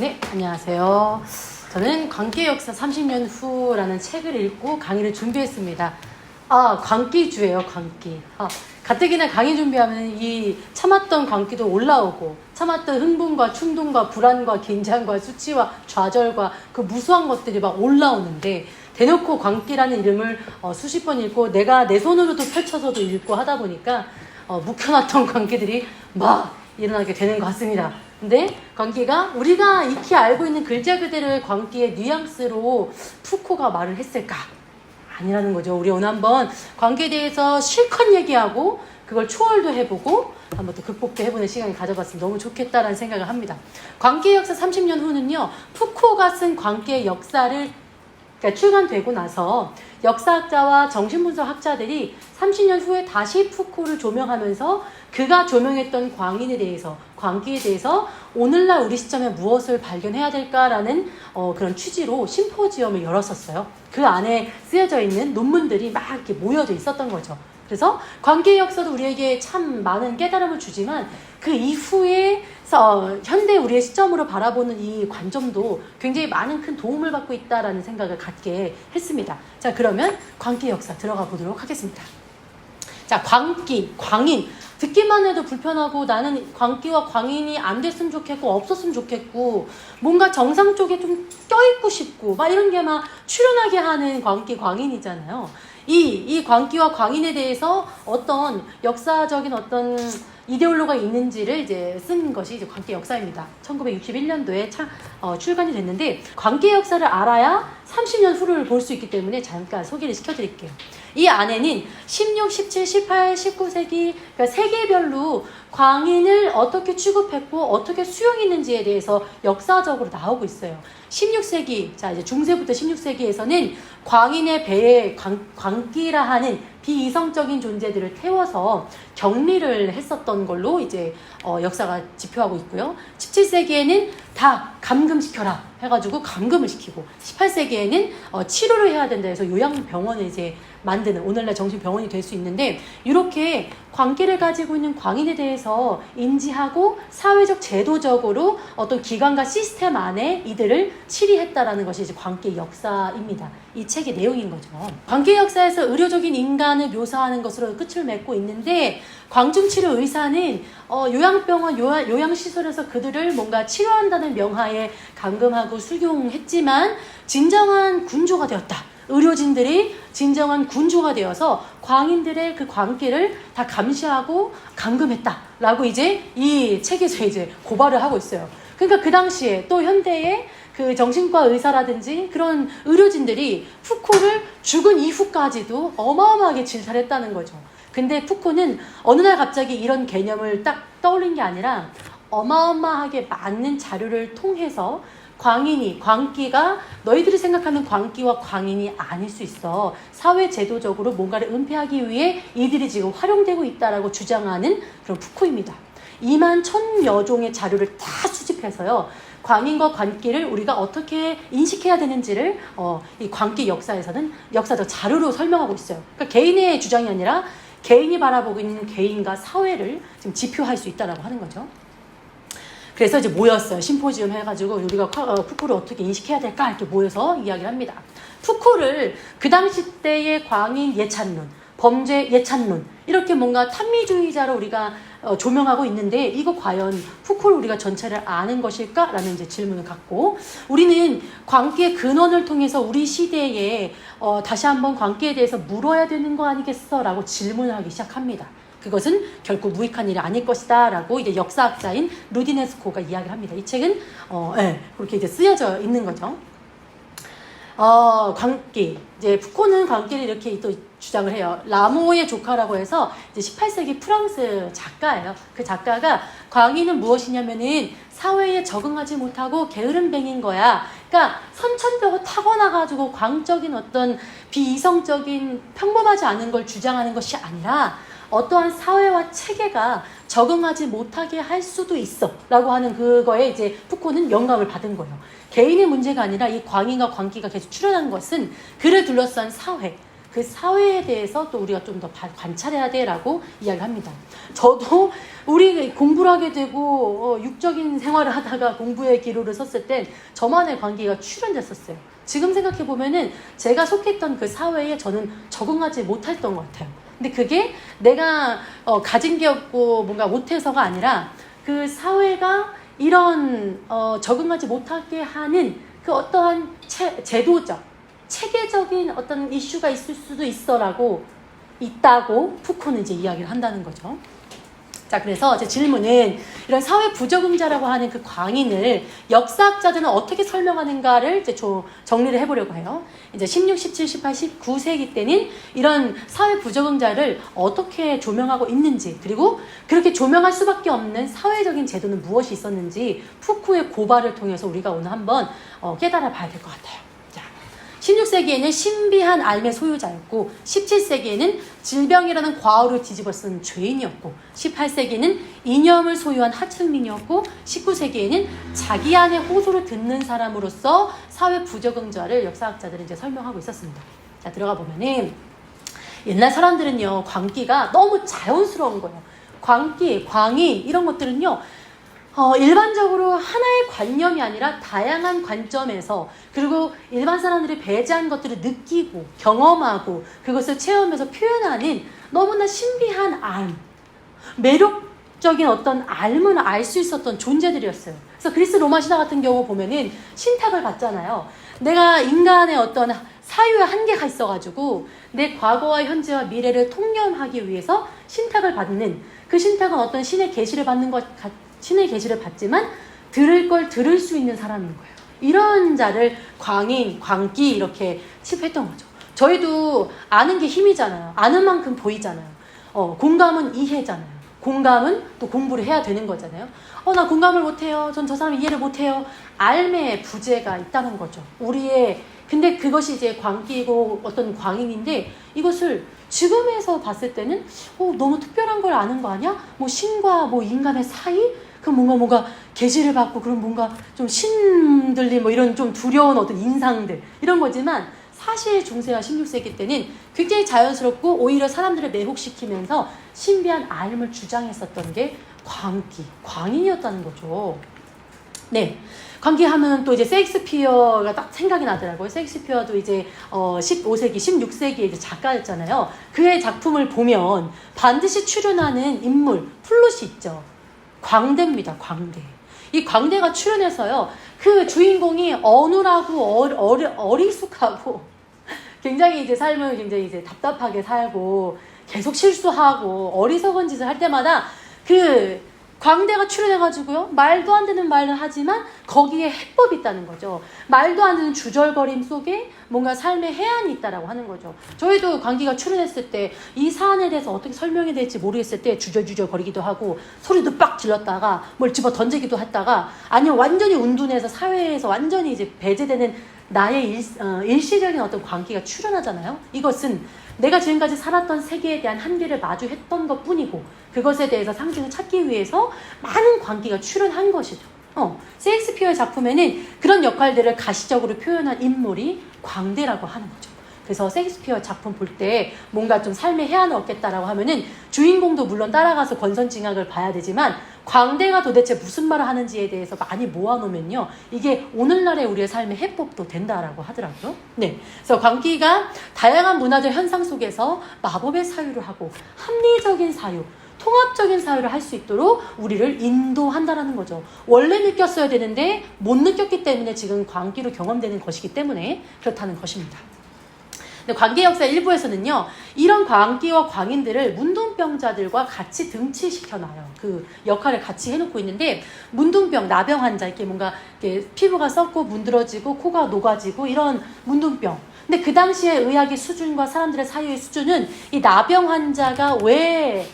네, 안녕하세요. 저는 광기의 역사 30년 후라는 책을 읽고 강의를 준비했습니다. 광기주예요, 광기. 가뜩이나 강의 준비하면 이 참았던 광기도 올라오고, 참았던 흥분과 충동과 불안과 긴장과 수치와 좌절과 그 무수한 것들이 막 올라오는데, 대놓고 광기라는 이름을 수십 번 읽고, 내가 내 손으로도 펼쳐서도 읽고 하다 보니까, 묵혀놨던 광기들이 막 일어나게 되는 것 같습니다. 근데 광기가 우리가 익히 알고 있는 글자 그대로의 광기의 뉘앙스로 푸코가 말을 했을까? 아니라는 거죠. 우리 오늘 한번 광기에 대해서 실컷 얘기하고 그걸 초월도 해보고 한번 또 극복도 해보는 시간을 가져봤으면 너무 좋겠다라는 생각을 합니다. 광기의 역사 30년 후는요. 푸코가 쓴 광기의 역사를 출간되고 나서 역사학자와 정신분석학자들이 30년 후에 다시 푸코를 조명하면서 그가 조명했던 광인에 대해서, 광기에 대해서 오늘날 우리 시점에 무엇을 발견해야 될까라는 그런 취지로 심포지엄을 열었었어요. 그 안에 쓰여져 있는 논문들이 막 이렇게 모여져 있었던 거죠. 그래서 광기의 역사도 우리에게 참 많은 깨달음을 주지만 그 이후에 현대 우리의 시점으로 바라보는 이 관점도 굉장히 많은 큰 도움을 받고 있다라는 생각을 갖게 했습니다. 자, 그러면 광기의 역사 들어가 보도록 하겠습니다. 자, 광기, 광인. 듣기만 해도 불편하고 나는 광기와 광인이 안 됐으면 좋겠고 없었으면 좋겠고 뭔가 정상 쪽에 좀 껴있고 싶고 막 이런 게 막 출현하게 하는 광기, 광인이잖아요. 이 광기와 광인에 대해서 어떤 역사적인 어떤 이데올로가 있는지를 이제 쓴 것이 이제 광기의 역사입니다. 1961년도에 출간이 됐는데 광기의 역사를 알아야 30년 후를 볼 수 있기 때문에 잠깐 소개를 시켜드릴게요. 이 안에는 16, 17, 18, 19세기 그러니까 세계별로 광인을 어떻게 취급했고 어떻게 수용했는지에 대해서 역사적으로 나오고 있어요. 16세기, 자 이제 중세부터 16세기에서는 광인의 배에 광기라 하는 비이성적인 존재들을 태워서 격리를 했었던 걸로 이제 역사가 지표하고 있고요. 17세기에는 다 감금시켜라 해가지고 감금을 시키고 18세기에는 치료를 해야 된다 해서 요양병원을 이제 만드는 오늘날 정신병원이 될 수 있는데 이렇게 광기를 가지고 있는 광인에 대해서 인지하고 사회적 제도적으로 어떤 기관과 시스템 안에 이들을 치리했다라는 것이 이제 광기의 역사입니다. 이 책의 내용인 거죠. 광기의 역사에서 의료적인 인간을 묘사하는 것으로 끝을 맺고 있는데 광중치료 의사는 요양병원, 요양시설에서 그들을 뭔가 치료한다는 명하에 감금하고 수용했지만 진정한 군주가 되었다. 의료진들이 진정한 군주가 되어서 광인들의 그 광기를 다 감시하고 감금했다라고 이제 이 책에서 이제 고발을 하고 있어요. 그러니까 그 당시에 또 현대의 그 정신과 의사라든지 그런 의료진들이 푸코를 죽은 이후까지도 어마어마하게 질살했다는 거죠. 근데 푸코는 어느 날 갑자기 이런 개념을 딱 떠올린 게 아니라 어마어마하게 많은 자료를 통해서 광기가 너희들이 생각하는 광기와 광인이 아닐 수 있어. 사회 제도적으로 뭔가를 은폐하기 위해 이들이 지금 활용되고 있다라고 주장하는 그런 푸코입니다. 2만 1000여 종의 자료를 다 수집해서요. 광인과 광기를 우리가 어떻게 인식해야 되는지를 이 광기 역사에서는 역사적 자료로 설명하고 있어요. 그러니까 개인의 주장이 아니라 개인이 바라보고 있는 개인과 사회를 지금 지표할 수 있다라고 하는 거죠. 그래서 이제 모였어요. 심포지엄 해가지고 우리가 푸코를 어떻게 인식해야 될까 이렇게 모여서 이야기를 합니다. 푸코를 그 당시 때의 광인 예찬론, 범죄 예찬론 이렇게 뭔가 탐미주의자로 우리가 조명하고 있는데 이거 과연 푸코를 우리가 전체를 아는 것일까라는 이제 질문을 갖고 우리는 광기의 근원을 통해서 우리 시대에 다시 한번 광기에 대해서 물어야 되는 거 아니겠어라고 질문을 하기 시작합니다. 그것은 결코 무익한 일이 아닐 것이다 라고 이제 역사학자인 루디네스코가 이야기를 합니다. 이 책은 그렇게 이제 쓰여져 있는 거죠. 광기. 이제 푸코는 광기를 이렇게 또 주장을 해요. 라모의 조카라고 해서 이제 18세기 프랑스 작가예요. 그 작가가 광인은 무엇이냐면은 사회에 적응하지 못하고 게으름뱅인 거야. 그러니까 선천적으로 타고나가지고 광적인 어떤 비이성적인 평범하지 않은 걸 주장하는 것이 아니라 어떠한 사회와 체계가 적응하지 못하게 할 수도 있어 라고 하는 그거에 이제 푸코는 영감을 받은 거예요. 개인의 문제가 아니라 이 광인과 광기가 계속 출현한 것은 그를 둘러싼 사회, 그 사회에 대해서 또 우리가 좀 더 관찰해야 돼라고 이야기를 합니다. 저도 우리 공부를 하게 되고 육적인 생활을 하다가 공부의 기로를 섰을 땐 저만의 관계가 출현됐었어요. 지금 생각해 보면은 제가 속했던 그 사회에 저는 적응하지 못했던 것 같아요. 근데 그게 내가 가진 게 없고 뭔가 못해서가 아니라 그 사회가 이런 적응하지 못하게 하는 그 어떠한 제도적, 체계적인 어떤 이슈가 있을 수도 있다고 푸코는 이제 이야기를 한다는 거죠. 자, 그래서 제 질문은 이런 사회 부적응자라고 하는 그 광인을 역사학자들은 어떻게 설명하는가를 이제 정리를 해보려고 해요. 이제 16, 17, 18, 19세기 때는 이런 사회 부적응자를 어떻게 조명하고 있는지, 그리고 그렇게 조명할 수밖에 없는 사회적인 제도는 무엇이 있었는지 푸코의 고발을 통해서 우리가 오늘 한번 깨달아 봐야 될 것 같아요. 16세기에는 신비한 알의 소유자였고 17세기에는 질병이라는 과오를 뒤집어 쓴 죄인이었고 18세기에는 이념을 소유한 하층민이었고 19세기에는 자기 안의 호소를 듣는 사람으로서 사회 부적응자를 역사학자들이 이제 설명하고 있었습니다. 자, 들어가 보면은 옛날 사람들은요, 광기가 너무 자연스러운 거예요. 광기, 광인 이런 것들은요, 일반적으로 하나의 관념이 아니라 다양한 관점에서, 그리고 일반 사람들이 배제한 것들을 느끼고 경험하고 그것을 체험해서 표현하는 너무나 신비한 알, 매력적인 어떤 알을 알 수 있었던 존재들이었어요. 그래서 그리스 로마 신화 같은 경우 보면은 신탁을 받잖아요. 내가 인간의 어떤 사유의 한계가 있어가지고 내 과거와 현재와 미래를 통념하기 위해서 신탁을 받는, 그 신탁은 어떤 신의 계시를 받는 것 신의 계시를 받지만 들을 걸 들을 수 있는 사람인 거예요. 이런 자를 광인, 광기 이렇게 칭했던 거죠. 저희도 아는 게 힘이잖아요. 아는 만큼 보이잖아요. 공감은 이해잖아요. 공감은 또 공부를 해야 되는 거잖아요. 나 공감을 못해요. 전 저 사람 이해를 못해요. 알매의 부재가 있다는 거죠. 근데 그것이 이제 광기고 어떤 광인인데, 이것을 지금에서 봤을 때는 너무 특별한 걸 아는 거 아니야? 뭐 신과 뭐 인간의 사이? 그럼 뭔가 계시를 받고 그런 뭔가 좀 신들리 뭐 이런 좀 두려운 어떤 인상들 이런 거지만, 사실 중세와 16세기 때는 굉장히 자연스럽고 오히려 사람들을 매혹시키면서 신비한 알을 주장했었던 게 광인이었다는 거죠. 네. 광기하면 또 이제 셰익스피어가 딱 생각이 나더라고요. 셰익스피어도 이제 15세기, 16세기의 이제 작가였잖아요. 그의 작품을 보면 반드시 출연하는 인물, 플롯이 있죠. 광대입니다. 광대. 이 광대가 출연해서요, 그 주인공이 어눌하고 어리숙하고 굉장히 이제 삶을 굉장히 이제 답답하게 살고 계속 실수하고 어리석은 짓을 할 때마다 그 광대가 출연해가지고요, 말도 안 되는 말을 하지만 거기에 해법이 있다는 거죠. 말도 안 되는 주절거림 속에 뭔가 삶의 해안이 있다라고 하는 거죠. 저희도 광기가 출연했을 때 이 사안에 대해서 어떻게 설명해야 될지 모르겠을 때 주절주절 거리기도 하고 소리도 빡 질렀다가 뭘 집어 던지기도 했다가, 아니면 완전히 운둔해서 사회에서 완전히 이제 배제되는 나의 일시적인 어떤 광기가 출연하잖아요. 이것은 내가 지금까지 살았던 세계에 대한 한계를 마주했던 것 뿐이고, 그것에 대해서 상징을 찾기 위해서 많은 광기가 출연한 것이죠. 셰익스피어의 작품에는 그런 역할들을 가시적으로 표현한 인물이 광대라고 하는 거죠. 그래서 셰익스피어 작품 볼 때 뭔가 좀 삶의 해안을 얻겠다라고 하면은 주인공도 물론 따라가서 권선징악을 봐야 되지만, 광대가 도대체 무슨 말을 하는지에 대해서 많이 모아놓으면요, 이게 오늘날의 우리의 삶의 해법도 된다라고 하더라고요. 네, 그래서 광기가 다양한 문화적 현상 속에서 마법의 사유를 하고 합리적인 사유, 통합적인 사유를 할 수 있도록 우리를 인도한다라는 거죠. 원래 느꼈어야 되는데 못 느꼈기 때문에 지금 광기로 경험되는 것이기 때문에 그렇다는 것입니다. 광기 역사 일부에서는요, 이런 광기와 광인들을 문둥병자들과 같이 등치시켜놔요. 그 역할을 같이 해놓고 있는데, 문둥병, 나병 환자, 이렇게 뭔가 이렇게 피부가 썩고 문드러지고 코가 녹아지고 이런 문둥병. 근데 그 당시에 의학의 수준과 사람들의 사유의 수준은 이 나병 환자가 왜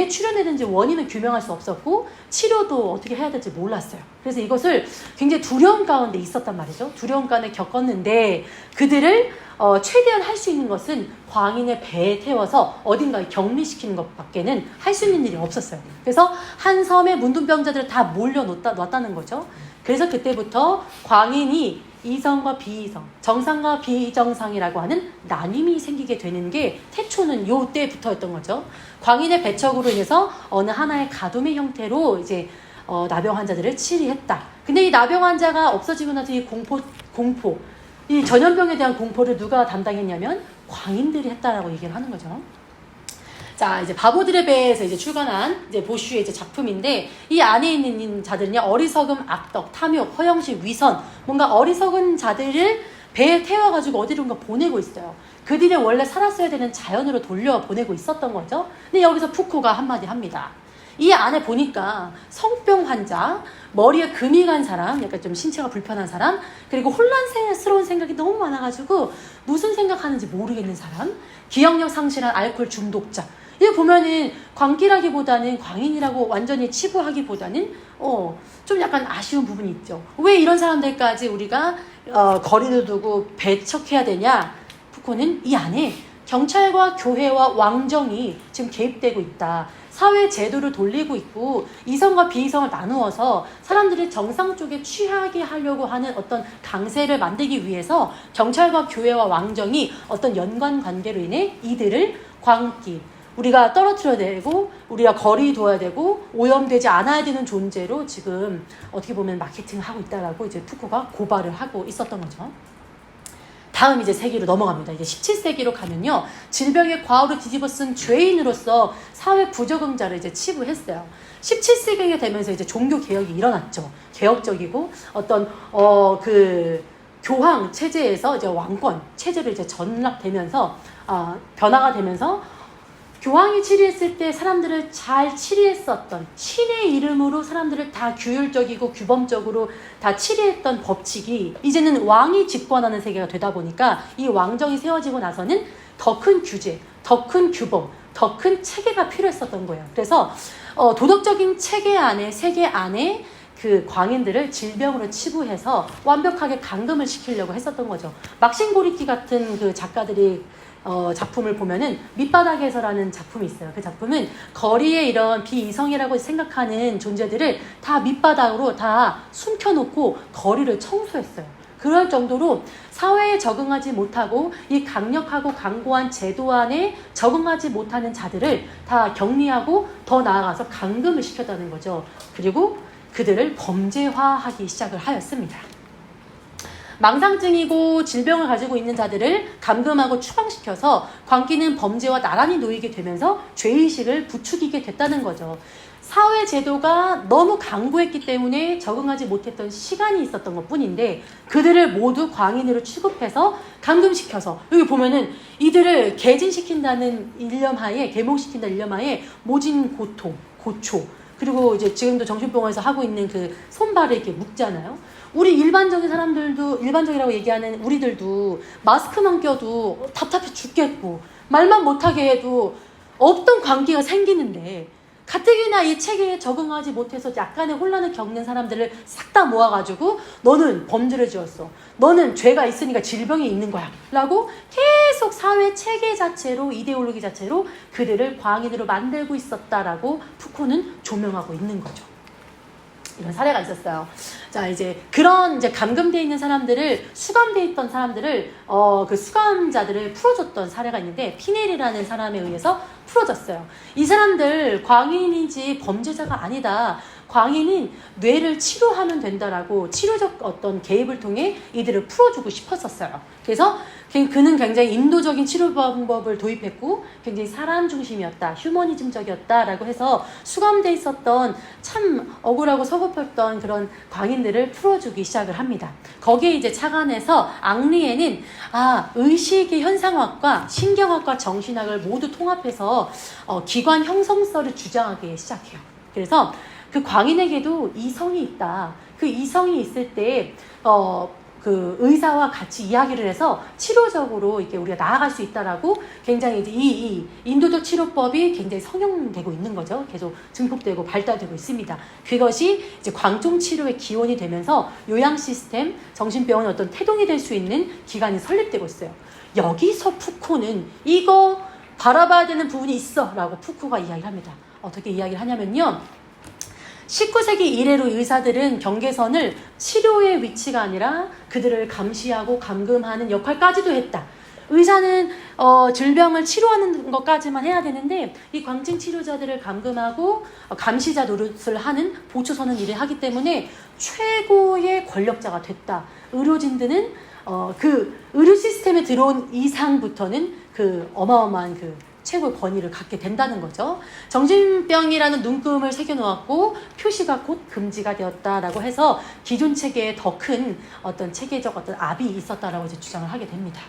출현했는지 원인은 규명할 수 없었고 치료도 어떻게 해야 될지 몰랐어요. 그래서 이것을 굉장히 두려움 가운데 있었단 말이죠. 두려움 가운데 겪었는데, 그들을 최대한 할 수 있는 것은 광인의 배에 태워서 어딘가에 격리시키는 것밖에는 할 수 있는 일이 없었어요. 그래서 한 섬에 문둥병자들을 다 몰려놨다는 거죠. 그래서 그때부터 광인이 이성과 비이성, 정상과 비정상이라고 하는 나님이 생기게 되는 게 태초는 요 때부터였던 거죠. 광인의 배척으로 인해서 어느 하나의 가둠의 형태로 이제 나병 환자들을 치리했다. 근데 이 나병 환자가 없어지고 나서 이 공포, 이 전염병에 대한 공포를 누가 담당했냐면 광인들이 했다라고 얘기를 하는 거죠. 자, 이제 바보들의 배에서 이제 출간한 이제 보슈의 이제 작품인데, 이 안에 있는 자들은요, 어리석음, 악덕, 탐욕, 허영심, 위선, 뭔가 어리석은 자들을 배에 태워가지고 어디론가 보내고 있어요. 그들이 원래 살았어야 되는 자연으로 돌려 보내고 있었던 거죠. 근데 여기서 푸코가 한마디 합니다. 이 안에 보니까 성병 환자, 머리에 금이 간 사람, 약간 좀 신체가 불편한 사람, 그리고 혼란스러운 생각이 너무 많아가지고 무슨 생각하는지 모르겠는 사람, 기억력 상실한 알코올 중독자. 이거 보면은 광기라기보다는 광인이라고 완전히 치부하기보다는 좀 약간 아쉬운 부분이 있죠. 왜 이런 사람들까지 우리가 거리를 두고 배척해야 되냐? 푸코는 이 안에 경찰과 교회와 왕정이 지금 개입되고 있다. 사회 제도를 돌리고 있고 이성과 비이성을 나누어서 사람들이 정상 쪽에 취하게 하려고 하는 어떤 강세를 만들기 위해서 경찰과 교회와 왕정이 어떤 연관 관계로 인해 이들을 광기, 우리가 떨어뜨려야 되고 우리가 거리 둬야 되고 오염되지 않아야 되는 존재로 지금 어떻게 보면 마케팅을 하고 있다라고 이제 푸코가 고발을 하고 있었던 거죠. 다음 이제 세기로 넘어갑니다. 이제 17세기로 가면요, 질병의 과오를 뒤집어 쓴 죄인으로서 사회 부적응자를 이제 치부했어요. 17세기가 되면서 이제 종교 개혁이 일어났죠. 개혁적이고 어떤 그 교황 체제에서 이제 왕권 체제로 이제 전락되면서 변화가 되면서 교황이 치리했을 때 사람들을 잘 치리했었던 신의 이름으로 사람들을 다 규율적이고 규범적으로 다 치리했던 법칙이 이제는 왕이 집권하는 세계가 되다 보니까 이 왕정이 세워지고 나서는 더 큰 규제, 더 큰 규범, 더 큰 체계가 필요했었던 거예요. 그래서 도덕적인 체계 안에, 세계 안에 그 광인들을 질병으로 치부해서 완벽하게 감금을 시키려고 했었던 거죠. 막신 고리키 같은 그 작가들이 작품을 보면은 밑바닥에서라는 작품이 있어요. 그 작품은 거리에 이런 비이성이라고 생각하는 존재들을 다 밑바닥으로 다 숨겨놓고 거리를 청소했어요. 그럴 정도로 사회에 적응하지 못하고 이 강력하고 강고한 제도 안에 적응하지 못하는 자들을 다 격리하고 더 나아가서 감금을 시켰다는 거죠. 그리고 그들을 범죄화하기 시작을 하였습니다. 망상증이고 질병을 가지고 있는 자들을 감금하고 추방시켜서 광기는 범죄와 나란히 놓이게 되면서 죄의식을 부추기게 됐다는 거죠. 사회 제도가 너무 강고했기 때문에 적응하지 못했던 시간이 있었던 것 뿐인데 그들을 모두 광인으로 취급해서 감금시켜서, 여기 보면은 이들을 개진시킨다는 일념하에, 계몽시킨다는 일념하에 모진 고통, 고초, 그리고 이제 지금도 정신병원에서 하고 있는 그 손발을 이렇게 묶잖아요. 우리 일반적인 사람들도, 일반적이라고 얘기하는 우리들도 마스크만 껴도 답답해 죽겠고 말만 못하게 해도 없던 광기가 생기는데, 가뜩이나 이 체계에 적응하지 못해서 약간의 혼란을 겪는 사람들을 싹 다 모아가지고 너는 범죄를 지었어, 너는 죄가 있으니까 질병이 있는 거야 라고 계속 사회 체계 자체로, 이데올로기 자체로 그들을 광인으로 만들고 있었다라고 푸코는 조명하고 있는 거죠. 이런 사례가 있었어요. 자, 이제 그런 이제 감금되어 있는 사람들을, 수감되어 있던 사람들을, 그 수감자들을 풀어줬던 사례가 있는데, 피넬이라는 사람에 의해서 풀어졌어요. 이 사람들 광인이지 범죄자가 아니다. 광인은 뇌를 치료하면 된다라고 치료적 어떤 개입을 통해 이들을 풀어주고 싶었었어요. 그래서 그는 굉장히 인도적인 치료 방법을 도입했고 굉장히 사람 중심이었다, 휴머니즘적이었다라고 해서 수감돼 있었던 참 억울하고 서글펐던 그런 광인들을 풀어주기 시작을 합니다. 거기에 이제 착안해서 앙리에는 의식의 현상학과 신경학과 정신학을 모두 통합해서 기관 형성설을 주장하기 시작해요. 그래서 그 광인에게도 이성이 있다. 그 이성이 있을 때 그 의사와 같이 이야기를 해서 치료적으로 이렇게 우리가 나아갈 수 있다라고 굉장히 이제 이 인도적 치료법이 굉장히 성형되고 있는 거죠. 계속 증폭되고 발달되고 있습니다. 그것이 이제 광종 치료의 기원이 되면서 요양 시스템, 정신병원의 어떤 태동이 될 수 있는 기관이 설립되고 있어요. 여기서 푸코는 이거 바라봐야 되는 부분이 있어 라고 푸코가 이야기를 합니다. 어떻게 이야기를 하냐면요, 19세기 이래로 의사들은 경계선을 치료의 위치가 아니라 그들을 감시하고 감금하는 역할까지도 했다. 의사는 질병을 치료하는 것까지만 해야 되는데 이 광증 치료자들을 감금하고 감시자 노릇을 하는 보초서는 일을 하기 때문에 최고의 권력자가 됐다. 의료진들은 그 의료 시스템에 들어온 이상부터는 그 어마어마한 그 최고의 권위를 갖게 된다는 거죠. 정신병이라는 눈금을 새겨놓았고 표시가 곧 금지가 되었다라고 해서 기존 체계에 더 큰 어떤 체계적 어떤 압이 있었다라고 이제 주장을 하게 됩니다.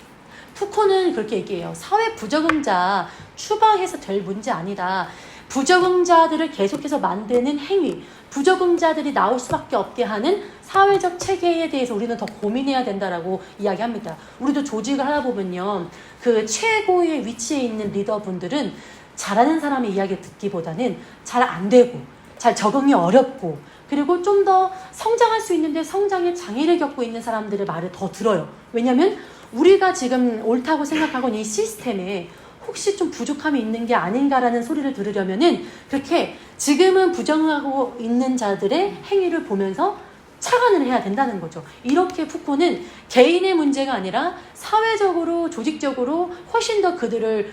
푸코는 그렇게 얘기해요. 사회 부적응자 추방해서 될 문제 아니다. 부적응자들을 계속해서 만드는 행위, 부적응자들이 나올 수밖에 없게 하는 사회적 체계에 대해서 우리는 더 고민해야 된다라고 이야기합니다. 우리도 조직을 하다 보면요, 그 최고의 위치에 있는 리더분들은 잘하는 사람의 이야기를 듣기보다는 잘 안 되고 잘 적응이 어렵고 그리고 좀 더 성장할 수 있는데 성장에 장애를 겪고 있는 사람들의 말을 더 들어요. 왜냐하면 우리가 지금 옳다고 생각하고 있는 이 시스템에 혹시 좀 부족함이 있는 게 아닌가라는 소리를 들으려면은 그렇게 지금은 부정하고 있는 자들의 행위를 보면서 차관을 해야 된다는 거죠. 이렇게 푸코는 개인의 문제가 아니라 사회적으로, 조직적으로 훨씬 더 그들을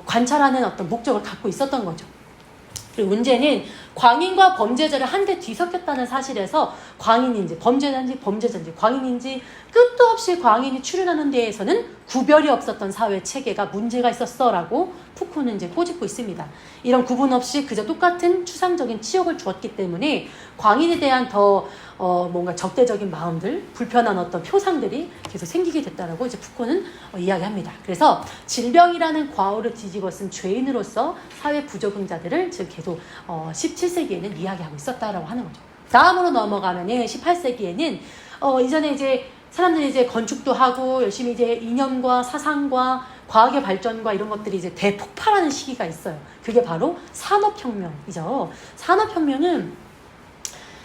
관찰하는 어떤 목적을 갖고 있었던 거죠. 그리고 문제는 광인과 범죄자를 한데 뒤섞였다는 사실에서 광인인지 범죄자인지 광인인지 끝도 없이 광인이 출현하는 데에서는 구별이 없었던 사회 체계가 문제가 있었어라고 푸코는 이제 꼬집고 있습니다. 이런 구분 없이 그저 똑같은 추상적인 치욕을 주었기 때문에 광인에 대한 더 뭔가 적대적인 마음들, 불편한 어떤 표상들이 계속 생기게 됐다라고 이제 푸코는 이야기합니다. 그래서 질병이라는 과오를 뒤집어 쓴 죄인으로서 사회 부적응자들을 지금 계속 17세기에는 이야기하고 있었다라고 하는 거죠. 다음으로 넘어가면은 18세기에는 이전에 이제 사람들이 이제 건축도 하고 열심히 이제 이념과 사상과 과학의 발전과 이런 것들이 이제 대폭발하는 시기가 있어요. 그게 바로 산업혁명이죠. 산업혁명은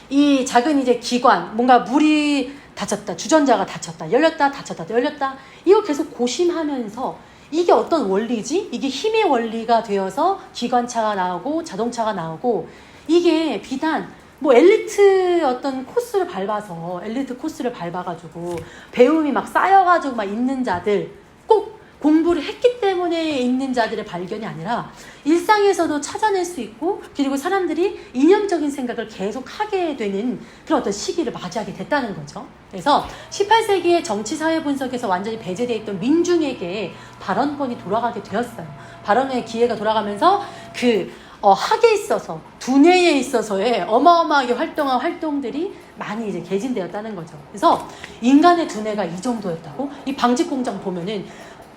이 작은 이제 기관, 뭔가 물이 닫혔다, 주전자가 닫혔다, 열렸다, 닫혔다, 열렸다, 이거 계속 고심하면서 이게 어떤 원리지? 이게 힘의 원리가 되어서 기관차가 나오고 자동차가 나오고 이게 비단 뭐 엘리트 어떤 코스를 밟아서 엘리트 코스를 밟아가지고 배움이 막 쌓여가지고 막 있는 자들 꼭 공부를 했기 때문에 있는 자들의 발견이 아니라 일상에서도 찾아낼 수 있고 그리고 사람들이 이념적인 생각을 계속 하게 되는 그런 어떤 시기를 맞이하게 됐다는 거죠. 그래서 18세기의 정치사회 분석에서 완전히 배제되어 있던 민중에게 발언권이 돌아가게 되었어요. 발언의 기회가 돌아가면서 그 학에 있어서 두뇌에 있어서의 어마어마하게 활동한 활동들이 많이 이제 개진되었다는 거죠. 그래서 인간의 두뇌가 이 정도였다고? 이 방직 공장 보면은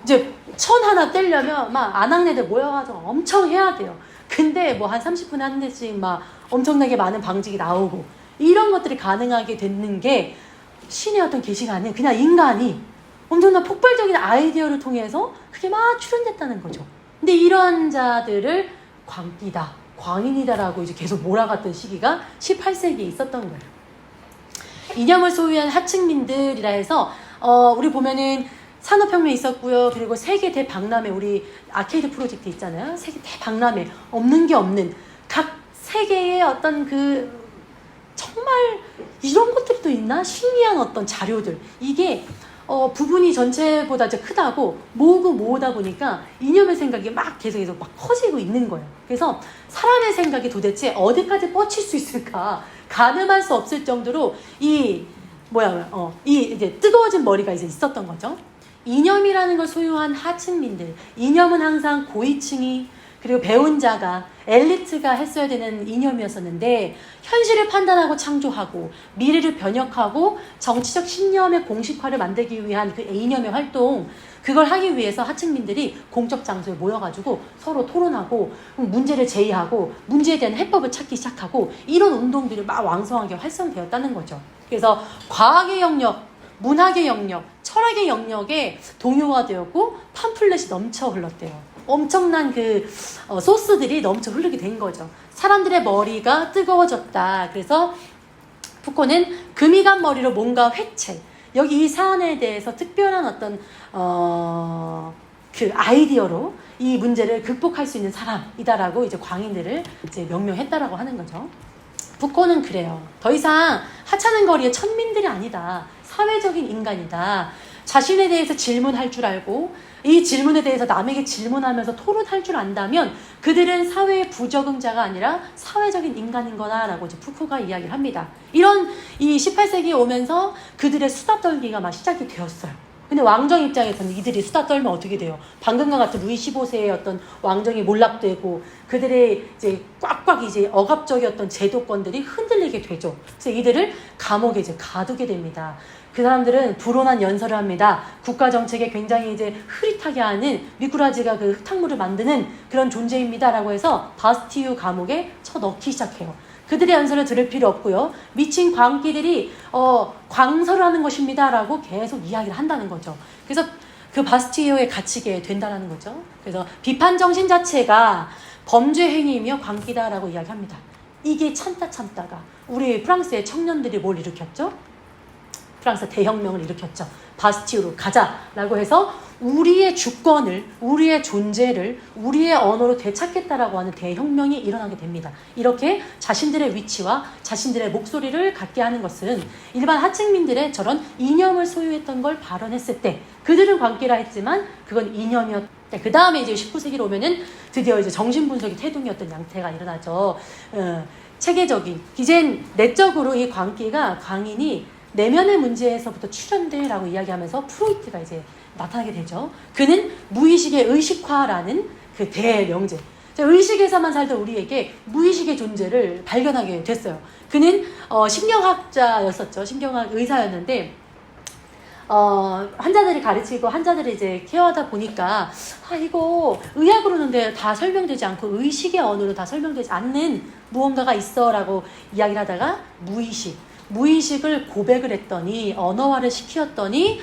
이제 천 하나 떼려면 막 아낙네들 모여가지고 엄청 해야 돼요. 근데 뭐 한 30분에 한 대씩 막 엄청나게 많은 방직이 나오고 이런 것들이 가능하게 됐는 게 신의 어떤 계시가 아닌 그냥 인간이 엄청난 폭발적인 아이디어를 통해서 그게 막 출현됐다는 거죠. 근데 이런 자들을 광기다, 광인이다라고 이제 계속 몰아갔던 시기가 18세기에 있었던 거예요. 이념을 소유한 하층민들이라 해서 우리 보면은 산업혁명이 있었고요. 그리고 세계 대박람회, 우리 아케이드 프로젝트 있잖아요. 세계 대박람회, 없는 게 없는 각 세계의 어떤 그 정말 이런 것들이 또 있나? 신기한 어떤 자료들. 이게 부분이 전체보다 이제 크다고 모으다 보니까 이념의 생각이 막 계속 막 커지고 있는 거예요. 그래서 사람의 생각이 도대체 어디까지 뻗칠 수 있을까 가늠할 수 없을 정도로 이 이제 뜨거워진 머리가 이제 있었던 거죠. 이념이라는 걸 소유한 하층민들, 이념은 항상 고위층이 그리고 배운 자가 엘리트가 했어야 되는 이념이었었는데 현실을 판단하고 창조하고 미래를 변혁하고 정치적 신념의 공식화를 만들기 위한 그 이념의 활동, 그걸 하기 위해서 하층민들이 공적 장소에 모여가지고 서로 토론하고 문제를 제의하고 문제에 대한 해법을 찾기 시작하고 이런 운동들이 막 왕성하게 활성되었다는 거죠. 그래서 과학의 영역, 문학의 영역, 철학의 영역에 동요가 되었고 팜플렛이 넘쳐 흘렀대요. 엄청난 그 소스들이 넘쳐 흐르게 된 거죠. 사람들의 머리가 뜨거워졌다. 그래서 푸코는 금이 간 머리로 뭔가 회체, 여기 이 사안에 대해서 특별한 어떤 그 아이디어로 이 문제를 극복할 수 있는 사람이다라고 이제 광인들을 이제 명명했다라고 하는 거죠. 푸코는 그래요. 더 이상 하찮은 거리의 천민들이 아니다. 사회적인 인간이다. 자신에 대해서 질문할 줄 알고 이 질문에 대해서 남에게 질문하면서 토론할 줄 안다면 그들은 사회의 부적응자가 아니라 사회적인 인간인 거다라고 이제 푸코가 이야기를 합니다. 이런 이 18세기에 오면서 그들의 수다 떨기가 막 시작이 되었어요. 근데 왕정 입장에서는 이들이 수다 떨면 어떻게 돼요? 방금과 같은 루이 15세의 어떤 왕정이 몰락되고 그들의 이제 꽉꽉 이제 억압적이었던 제도권들이 흔들리게 되죠. 그래서 이들을 감옥에 이제 가두게 됩니다. 그 사람들은 불온한 연설을 합니다. 국가 정책에 굉장히 이제 흐릿하게 하는 미꾸라지가 그 흙탕물을 만드는 그런 존재입니다라고 해서 바스티유 감옥에 쳐넣기 시작해요. 그들의 연설을 들을 필요 없고요. 미친 광기들이 광설을 하는 것입니다라고 계속 이야기를 한다는 거죠. 그래서 그 바스티유에 갇히게 된다는 거죠. 그래서 비판 정신 자체가 범죄 행위이며 광기다라고 이야기합니다. 이게 참다가 우리 프랑스의 청년들이 뭘 일으켰죠? 프랑스 대혁명을 일으켰죠. 바스티유로 가자라고 해서 우리의 주권을, 우리의 존재를 우리의 언어로 되찾겠다라고 하는 대혁명이 일어나게 됩니다. 이렇게 자신들의 위치와 자신들의 목소리를 갖게 하는 것은 일반 하층민들의 저런 이념을 소유했던 걸 발언했을 때 그들은 광기라 했지만 그건 이념이었다. 그 다음에 이제 19세기로 오면은 드디어 이제 정신분석이 태동이었던 양태가 일어나죠. 체계적인, 이젠 내적으로 이 광기가 광인이 내면의 문제에서부터 출현돼라고 이야기하면서 프로이트가 이제 나타나게 되죠. 그는 무의식의 의식화라는 그 대명제. 의식에서만 살던 우리에게 무의식의 존재를 발견하게 됐어요. 그는 신경학자였었죠. 신경학 의사였는데 환자들을 가르치고 환자들을 이제 케어하다 보니까 이거 의학으로는 다 설명되지 않고 의식의 언어로 다 설명되지 않는 무언가가 있어라고 이야기를 하다가 무의식을 고백을 했더니 언어화를 시켰더니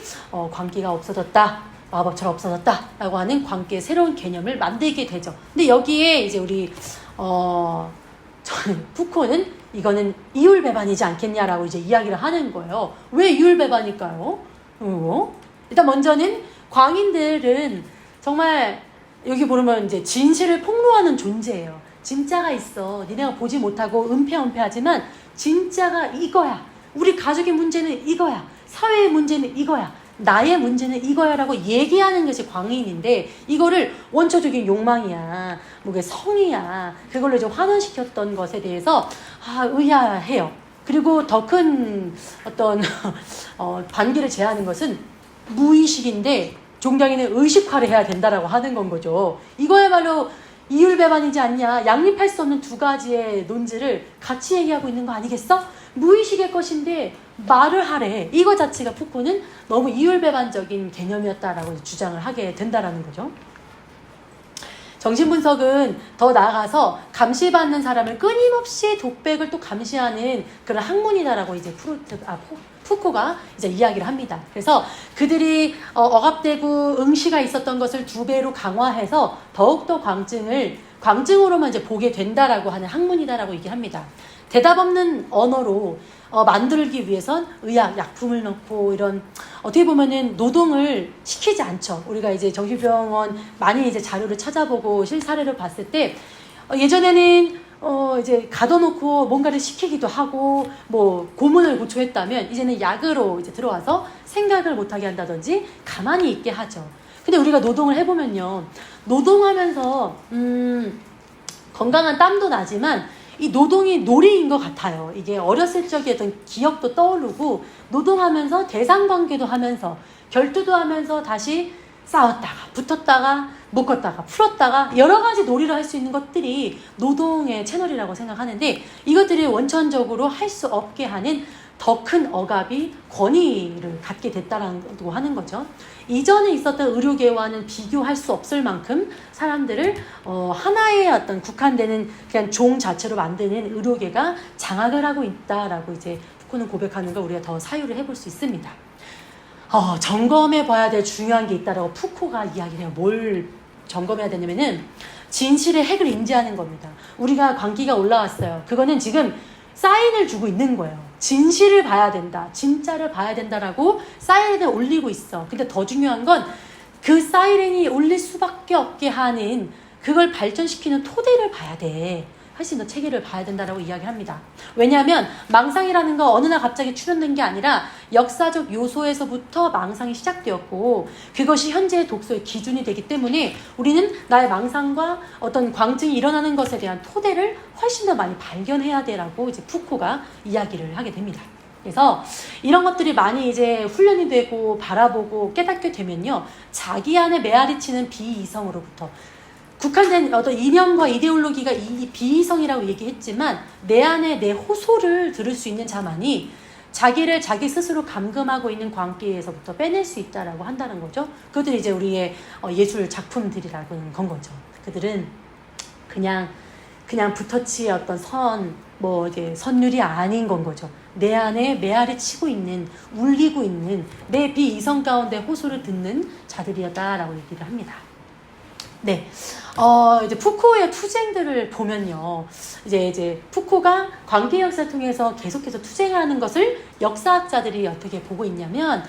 광기가 없어졌다. 마법처럼 없어졌다. 라고 하는 광기의 새로운 개념을 만들게 되죠. 근데 여기에 이제 우리 푸코는 이거는 이율배반이지 않겠냐라고 이제 이야기를 하는 거예요. 왜 이율배반일까요? 일단 먼저는 광인들은 정말 여기 보면 이제 진실을 폭로하는 존재예요. 진짜가 있어. 니네가 보지 못하고 은폐하지만 진짜가 이거야. 우리 가족의 문제는 이거야. 사회의 문제는 이거야. 나의 문제는 이거야 라고 얘기하는 것이 광인인데 이거를 원초적인 욕망이야. 뭐게 성이야. 그걸로 이제 환원시켰던 것에 대해서 의아해요. 그리고 더 큰 어떤 반기를 제하는 것은 무의식인데 종장에는 의식화를 해야 된다라고 하는 건 거죠. 이거야말로 이율배반이지 않냐. 양립할 수 없는 두 가지의 논지를 같이 얘기하고 있는 거 아니겠어? 무의식의 것인데 말을 하래. 이거 자체가 푸코는 너무 이율배반적인 개념이었다라고 주장을 하게 된다라는 거죠. 정신분석은 더 나아가서 감시받는 사람을 끊임없이 독백을 또 감시하는 그런 학문이다라고 이제 푸코가 이제 이야기를 합니다. 그래서 그들이 억압되고 응시가 있었던 것을 2배로 강화해서 더욱더 광증으로만 이제 보게 된다라고 하는 학문이다라고 얘기합니다. 대답 없는 언어로 만들기 위해선 의학, 약품을 넣고 이런 어떻게 보면은 노동을 시키지 않죠. 우리가 이제 정신병원 많이 이제 자료를 찾아보고 실사례를 봤을 때 예전에는 이제 가둬놓고 뭔가를 시키기도 하고 뭐 고문을 고초했다면 이제는 약으로 이제 들어와서 생각을 못하게 한다든지 가만히 있게 하죠. 근데 우리가 노동을 해보면요, 노동하면서 건강한 땀도 나지만 이 노동이 놀이인 것 같아요. 이게 어렸을 적의 어떤 기억도 떠오르고 노동하면서 대상관계도 하면서 결투도 하면서 다시 싸웠다가 붙었다가 묶었다가 풀었다가 여러 가지 놀이를 할 수 있는 것들이 노동의 채널이라고 생각하는데 이것들이 원천적으로 할 수 없게 하는 더 큰 억압이 권위를 갖게 됐다라고 하는 거죠. 이전에 있었던 의료계와는 비교할 수 없을 만큼 사람들을 하나의 어떤 국한되는 그냥 종 자체로 만드는 의료계가 장악을 하고 있다라고 이제 푸코는 고백하는 걸 우리가 더 사유를 해볼 수 있습니다. 점검해 봐야 될 중요한 게 있다라고 푸코가 이야기를 해요. 뭘 점검해야 되냐면은 진실의 핵을 인지하는 겁니다. 우리가 광기가 올라왔어요. 그거는 지금 사인을 주고 있는 거예요. 진실을 봐야 된다. 진짜를 봐야 된다라고 사이렌을 올리고 있어. 근데 더 중요한 건 그 사이렌이 올릴 수밖에 없게 하는 그걸 발전시키는 토대를 봐야 돼. 훨씬 더 체계를 봐야 된다라고 이야기를 합니다. 왜냐하면 망상이라는 거 어느 날 갑자기 출현된 게 아니라 역사적 요소에서부터 망상이 시작되었고 그것이 현재의 독서의 기준이 되기 때문에 우리는 나의 망상과 어떤 광증이 일어나는 것에 대한 토대를 훨씬 더 많이 발견해야 되라고 이제 푸코가 이야기를 하게 됩니다. 그래서 이런 것들이 많이 이제 훈련이 되고 바라보고 깨닫게 되면요, 자기 안에 메아리 치는 비이성으로부터 국한된 어떤 이념과 이데올로기가 이 비이성이라고 얘기했지만 내 안에 내 호소를 들을 수 있는 자만이 자기를 자기 스스로 감금하고 있는 광기에서부터 빼낼 수 있다라고 한다는 거죠. 그것들이 이제 우리의 예술 작품들이라는 건 거죠. 그들은 그냥 붓터치의 어떤 이제 선율이 아닌 건 거죠. 내 안에 메아리 치고 있는, 울리고 있는 내 비이성 가운데 호소를 듣는 자들이었다라고 얘기를 합니다. 네. 이제 푸코의 투쟁들을 보면요. 이제 푸코가 관계 역사를 통해서 계속해서 투쟁하는 것을 역사학자들이 어떻게 보고 있냐면,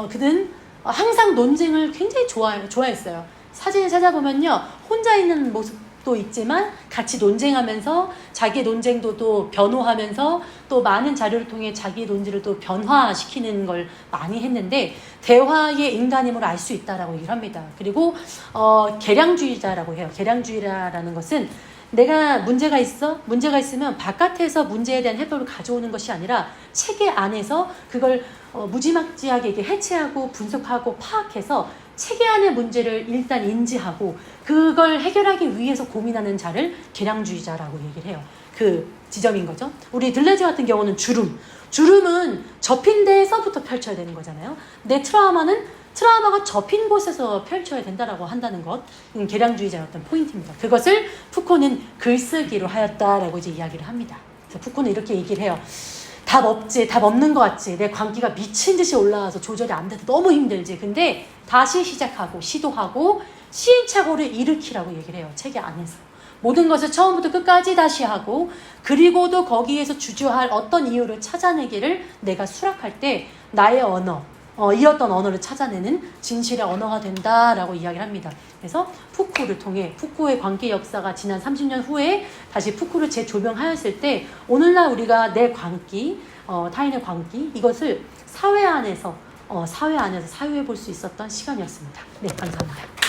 그는 항상 논쟁을 굉장히 좋아했어요. 사진을 찾아보면요. 혼자 있는 모습도 있지만 같이 논쟁하면서 자기의 논쟁도 또 변호하면서 또 많은 자료를 통해 자기의 논지를 또 변화시키는 걸 많이 했는데 대화의 인간임을 알 수 있다라고 얘기를 합니다. 그리고 계량주의자라고 해요. 계량주의라는 것은 내가 문제가 있으면 바깥에서 문제에 대한 해법을 가져오는 것이 아니라 체계 안에서 그걸 무지막지하게 이렇게 해체하고 분석하고 파악해서 체계 안의 문제를 일단 인지하고 그걸 해결하기 위해서 고민하는 자를 계량주의자라고 얘기를 해요. 그 지점인 거죠. 우리 들레즈 같은 경우는 주름은 접힌 데에서부터 펼쳐야 되는 거잖아요. 내 트라우마가 접힌 곳에서 펼쳐야 된다라고 한다는 것, 계량주의자의 어떤 포인트입니다. 그것을 푸코는 글쓰기로 하였다라고 이제 이야기를 합니다. 그래서 푸코는 이렇게 얘기를 해요. 답 없는 것 같지. 내 광기가 미친 듯이 올라와서 조절이 안 돼서 너무 힘들지. 근데 다시 시작하고 시도하고 시행착오를 일으키라고 얘기를 해요. 체계 안에서. 모든 것을 처음부터 끝까지 다시 하고 그리고도 거기에서 주저할 어떤 이유를 찾아내기를 내가 수락할 때 나의 언어, 잃었던 언어를 찾아내는 진실의 언어가 된다라고 이야기를 합니다. 그래서 푸코를 통해 푸코의 관계 역사가 지난 30년 후에 다시 푸코를 재조명하였을 때 오늘날 우리가 내 관계, 타인의 관계 이것을 사회 안에서 사유해 볼 수 있었던 시간이었습니다. 네, 감사합니다.